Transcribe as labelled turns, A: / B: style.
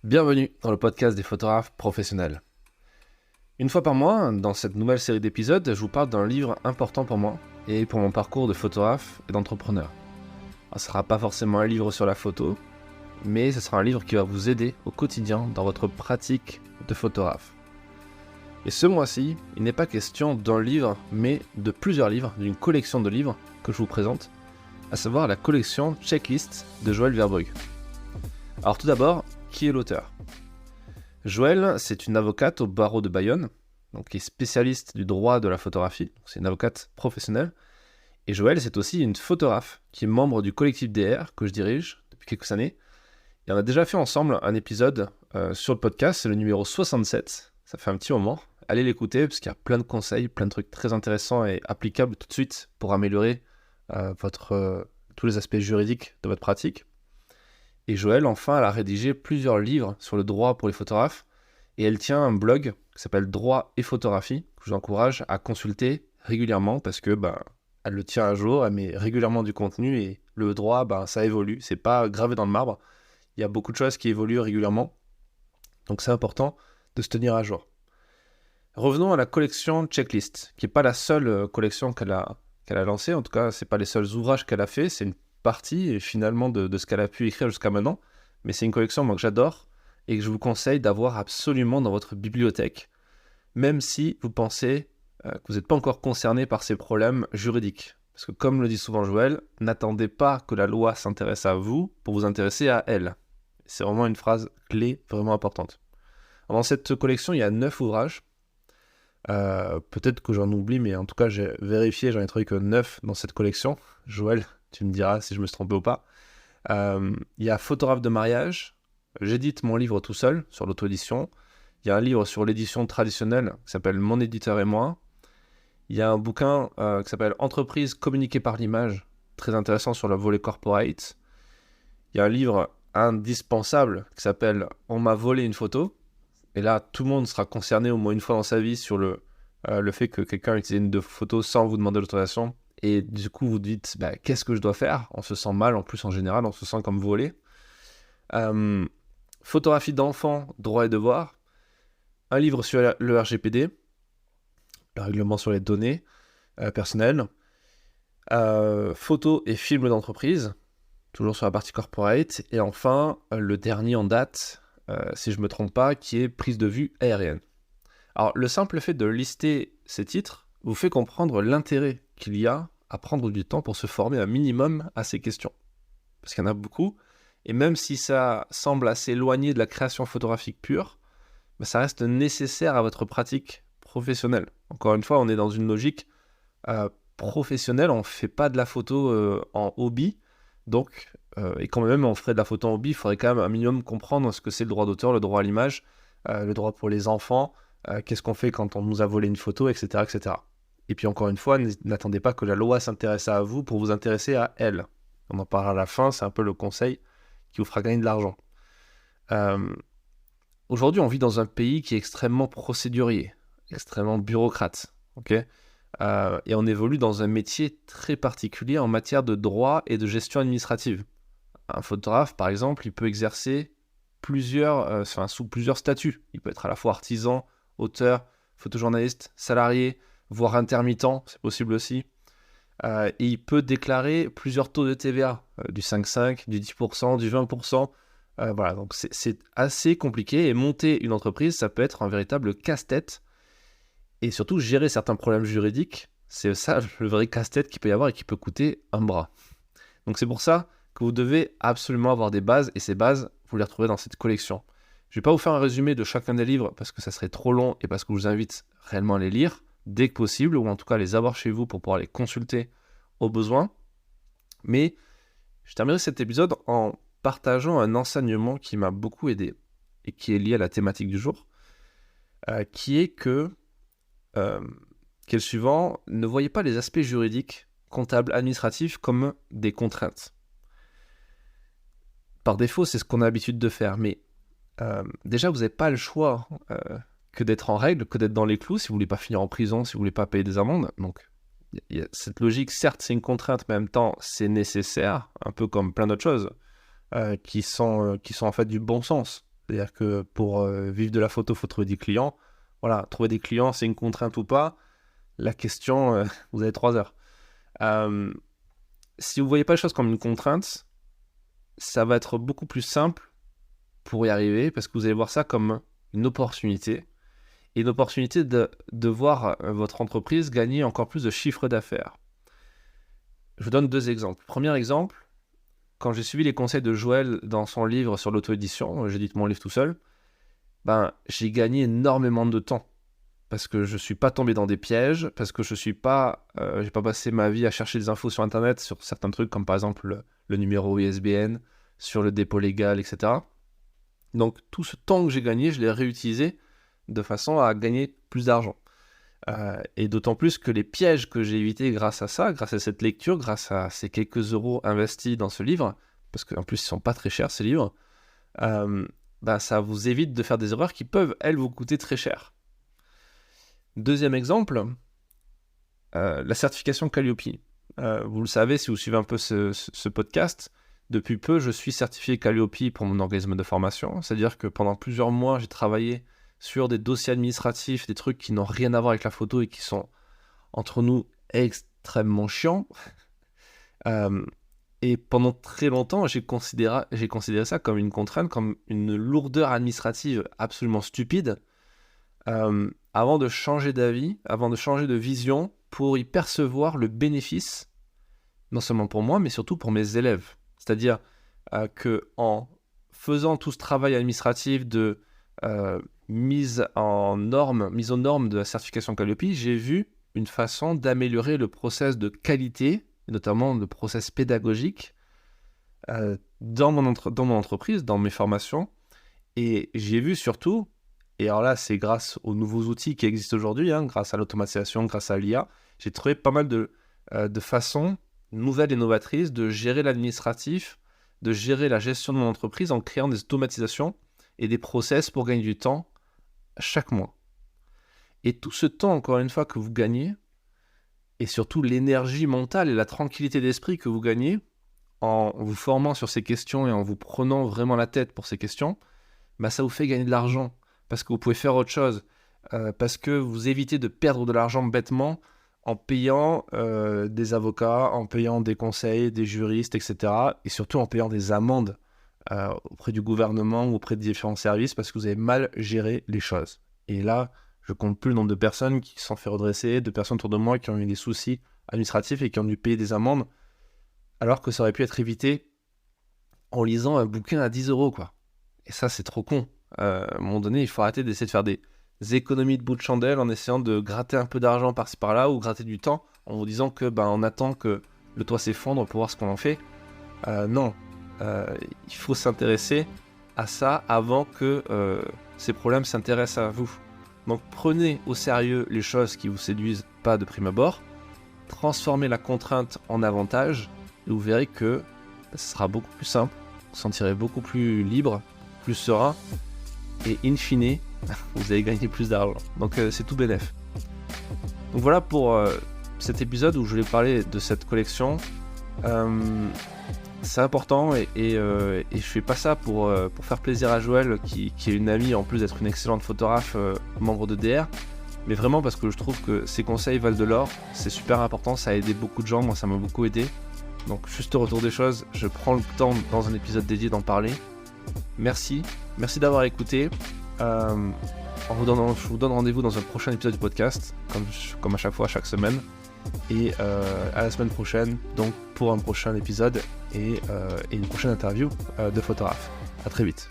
A: Bienvenue dans le podcast des photographes professionnels. Une fois par mois, dans cette nouvelle série d'épisodes, je vous parle d'un livre important pour moi et pour mon parcours de photographe et d'entrepreneur. Alors, ce ne sera pas forcément un livre sur la photo, mais ce sera un livre qui va vous aider au quotidien dans votre pratique de photographe. Et ce mois-ci, il n'est pas question d'un livre, mais de plusieurs livres, d'une collection de livres que je vous présente, à savoir la collection Checklist de Joël Verbrugge. Alors tout d'abord, qui est l'auteur ? Joël, c'est une avocate au barreau de Bayonne, donc qui est spécialiste du droit de la photographie, c'est une avocate professionnelle. Et Joël, c'est aussi une photographe qui est membre du collectif DR que je dirige depuis quelques années. Et on a déjà fait ensemble un épisode sur le podcast, c'est le numéro 67, ça fait un petit moment. Allez l'écouter parce qu'il y a plein de conseils, plein de trucs très intéressants et applicables tout de suite pour améliorer tous les aspects juridiques de votre pratique. Et Joël, enfin, elle a rédigé plusieurs livres sur le droit pour les photographes et elle tient un blog qui s'appelle Droit et Photographie que je vous encourage à consulter régulièrement parce que elle le tient à jour, elle met régulièrement du contenu et le droit, ça évolue, c'est pas gravé dans le marbre. Il y a beaucoup de choses qui évoluent régulièrement, donc c'est important de se tenir à jour. Revenons à la collection Checklist, qui n'est pas la seule collection qu'elle a lancée, en tout cas, c'est pas les seuls ouvrages qu'elle a fait, c'est une partie finalement de ce qu'elle a pu écrire jusqu'à maintenant, mais c'est une collection que j'adore et que je vous conseille d'avoir absolument dans votre bibliothèque, même si vous pensez que vous n'êtes pas encore concerné par ces problèmes juridiques. Parce que comme le dit souvent Joël, n'attendez pas que la loi s'intéresse à vous pour vous intéresser à elle. C'est vraiment une phrase clé, vraiment importante. Dans cette collection, il y a 9 ouvrages. Peut-être que j'en oublie, mais en tout cas, j'ai vérifié, j'en ai trouvé que 9 dans cette collection. Joël, tu me diras si je me suis trompé ou pas. Il y a Photographe de mariage. J'édite mon livre tout seul sur l'auto-édition. Il y a un livre sur l'édition traditionnelle qui s'appelle Mon éditeur et moi. Il y a un bouquin qui s'appelle Entreprise communiquée par l'image, très intéressant sur le volet corporate. Il y a un livre indispensable qui s'appelle On m'a volé une photo. Et là, tout le monde sera concerné au moins une fois dans sa vie sur le fait que quelqu'un utilise une photo sans vous demander l'autorisation. Et du coup, vous dites, qu'est-ce que je dois faire ? On se sent mal, en plus, en général, on se sent comme volé. Photographie d'enfants, droits et devoirs. Un livre sur le RGPD, le règlement sur les données personnelles. Photos et films d'entreprise, toujours sur la partie corporate. Et enfin, le dernier en date, si je ne me trompe pas, qui est prise de vue aérienne. Alors, le simple fait de lister ces titres vous fait comprendre l'intérêt qu'il y a à prendre du temps pour se former un minimum à ces questions. Parce qu'il y en a beaucoup, et même si ça semble assez éloigné de la création photographique pure, ça reste nécessaire à votre pratique professionnelle. Encore une fois, on est dans une logique professionnelle, on ne fait pas de la photo en hobby, donc, et quand même on ferait de la photo en hobby, il faudrait quand même un minimum comprendre ce que c'est le droit d'auteur, le droit à l'image, le droit pour les enfants, qu'est-ce qu'on fait quand on nous a volé une photo, etc., etc. Et puis encore une fois, n'attendez pas que la loi s'intéresse à vous pour vous intéresser à elle. On en parlera à la fin, c'est un peu le conseil qui vous fera gagner de l'argent. Aujourd'hui, on vit dans un pays qui est extrêmement procédurier, extrêmement bureaucrate, ok ? Et on évolue dans un métier très particulier en matière de droit et de gestion administrative. Un photographe, par exemple, il peut exercer sous plusieurs statuts. Il peut être à la fois artisan, auteur, photojournaliste, salarié, voire intermittent, c'est possible aussi. Et il peut déclarer plusieurs taux de TVA, du 5,5, du 10%, du 20%. Voilà, donc c'est assez compliqué. Et monter une entreprise, ça peut être un véritable casse-tête. Et surtout, gérer certains problèmes juridiques, c'est ça le vrai casse-tête qu'il peut y avoir et qui peut coûter un bras. Donc c'est pour ça que vous devez absolument avoir des bases, et ces bases, vous les retrouvez dans cette collection. Je ne vais pas vous faire un résumé de chacun des livres parce que ça serait trop long et parce que je vous invite réellement à les lire dès que possible, ou en tout cas les avoir chez vous pour pouvoir les consulter au besoin. Mais je terminerai cet épisode en partageant un enseignement qui m'a beaucoup aidé et qui est lié à la thématique du jour, qui est le suivant: ne voyez pas les aspects juridiques, comptables, administratifs comme des contraintes. Par défaut, c'est ce qu'on a l'habitude de faire, mais déjà, vous n'avez pas le choix que d'être en règle, que d'être dans les clous, si vous ne voulez pas finir en prison, si vous ne voulez pas payer des amendes. Donc, il y a cette logique, certes, c'est une contrainte, mais en même temps, c'est nécessaire, un peu comme plein d'autres choses qui sont en fait du bon sens. C'est-à-dire que pour vivre de la photo, il faut trouver des clients. Voilà, trouver des clients, c'est une contrainte ou pas. La question, vous avez 3 heures. Si vous ne voyez pas les choses comme une contrainte, ça va être beaucoup plus simple pour y arriver, parce que vous allez voir ça comme une opportunité. Et une opportunité de voir votre entreprise gagner encore plus de chiffre d'affaires. Je vous donne 2 exemples. Premier exemple, quand j'ai suivi les conseils de Joël dans son livre sur l'auto-édition, j'édite mon livre tout seul, j'ai gagné énormément de temps. Parce que je ne suis pas tombé dans des pièges, parce que j'ai pas passé ma vie à chercher des infos sur Internet sur certains trucs, comme par exemple le numéro ISBN, sur le dépôt légal, etc. Donc tout ce temps que j'ai gagné, je l'ai réutilisé de façon à gagner plus d'argent. Et d'autant plus que les pièges que j'ai évités grâce à ça, grâce à cette lecture, grâce à ces quelques euros investis dans ce livre, parce qu'en plus ils sont pas très chers ces livres, ça vous évite de faire des erreurs qui peuvent, elles, vous coûter très cher. Deuxième exemple, la certification Calliope. Vous le savez si vous suivez un peu ce podcast, depuis peu je suis certifié Calliope pour mon organisme de formation, c'est-à-dire que pendant plusieurs mois j'ai travaillé sur des dossiers administratifs, des trucs qui n'ont rien à voir avec la photo et qui sont, entre nous, extrêmement chiants. Et pendant très longtemps, j'ai considéré ça comme une contrainte, comme une lourdeur administrative absolument stupide, avant de changer d'avis, avant de changer de vision, pour y percevoir le bénéfice, non seulement pour moi, mais surtout pour mes élèves. C'est-à-dire que en faisant tout ce travail administratif de mise aux normes de la certification Calliope, j'ai vu une façon d'améliorer le process de qualité, et notamment le process pédagogique, dans mon entreprise, dans mes formations. Et j'ai vu surtout, et alors là c'est grâce aux nouveaux outils qui existent aujourd'hui, grâce à l'automatisation, grâce à l'IA, j'ai trouvé pas mal de façons nouvelles et novatrices de gérer l'administratif, de gérer la gestion de mon entreprise en créant des automatisations et des process pour gagner du temps chaque mois. Et tout ce temps, encore une fois, que vous gagnez, et surtout l'énergie mentale et la tranquillité d'esprit que vous gagnez en vous formant sur ces questions et en vous prenant vraiment la tête pour ces questions, ça vous fait gagner de l'argent, parce que vous pouvez faire autre chose, parce que vous évitez de perdre de l'argent bêtement en payant des avocats, en payant des conseils, des juristes, etc. Et surtout en payant des amendes auprès du gouvernement ou auprès des différents services parce que vous avez mal géré les choses. Et là, je compte plus le nombre de personnes qui se sont fait redresser, de personnes autour de moi qui ont eu des soucis administratifs et qui ont dû payer des amendes, alors que ça aurait pu être évité en lisant un bouquin à 10 euros, quoi. Et ça, c'est trop con. À un moment donné, il faut arrêter d'essayer de faire des économies de bout de chandelle en essayant de gratter un peu d'argent par-ci par-là ou gratter du temps en vous disant que on attend que le toit s'effondre pour voir ce qu'on en fait. Non. Il faut s'intéresser à ça avant que ces problèmes s'intéressent à vous. Donc prenez au sérieux les choses qui vous séduisent pas de prime abord, transformez la contrainte en avantage et vous verrez que ce sera beaucoup plus simple, vous vous sentirez beaucoup plus libre, plus serein et in fine vous allez gagner plus d'argent. Donc c'est tout bénef. Donc voilà pour cet épisode où je voulais parler de cette collection. C'est important et je fais pas ça pour faire plaisir à Joël qui est une amie en plus d'être une excellente photographe, membre de DR, mais vraiment parce que je trouve que ses conseils valent de l'or, c'est super important, ça a aidé beaucoup de gens, moi ça m'a beaucoup aidé. Donc juste au retour des choses, je prends le temps dans un épisode dédié d'en parler. Merci d'avoir écouté. Je vous donne rendez-vous dans un prochain épisode du podcast, comme à chaque fois, chaque semaine. Et à la semaine prochaine, donc pour un prochain épisode et une prochaine interview de photographe. À très vite.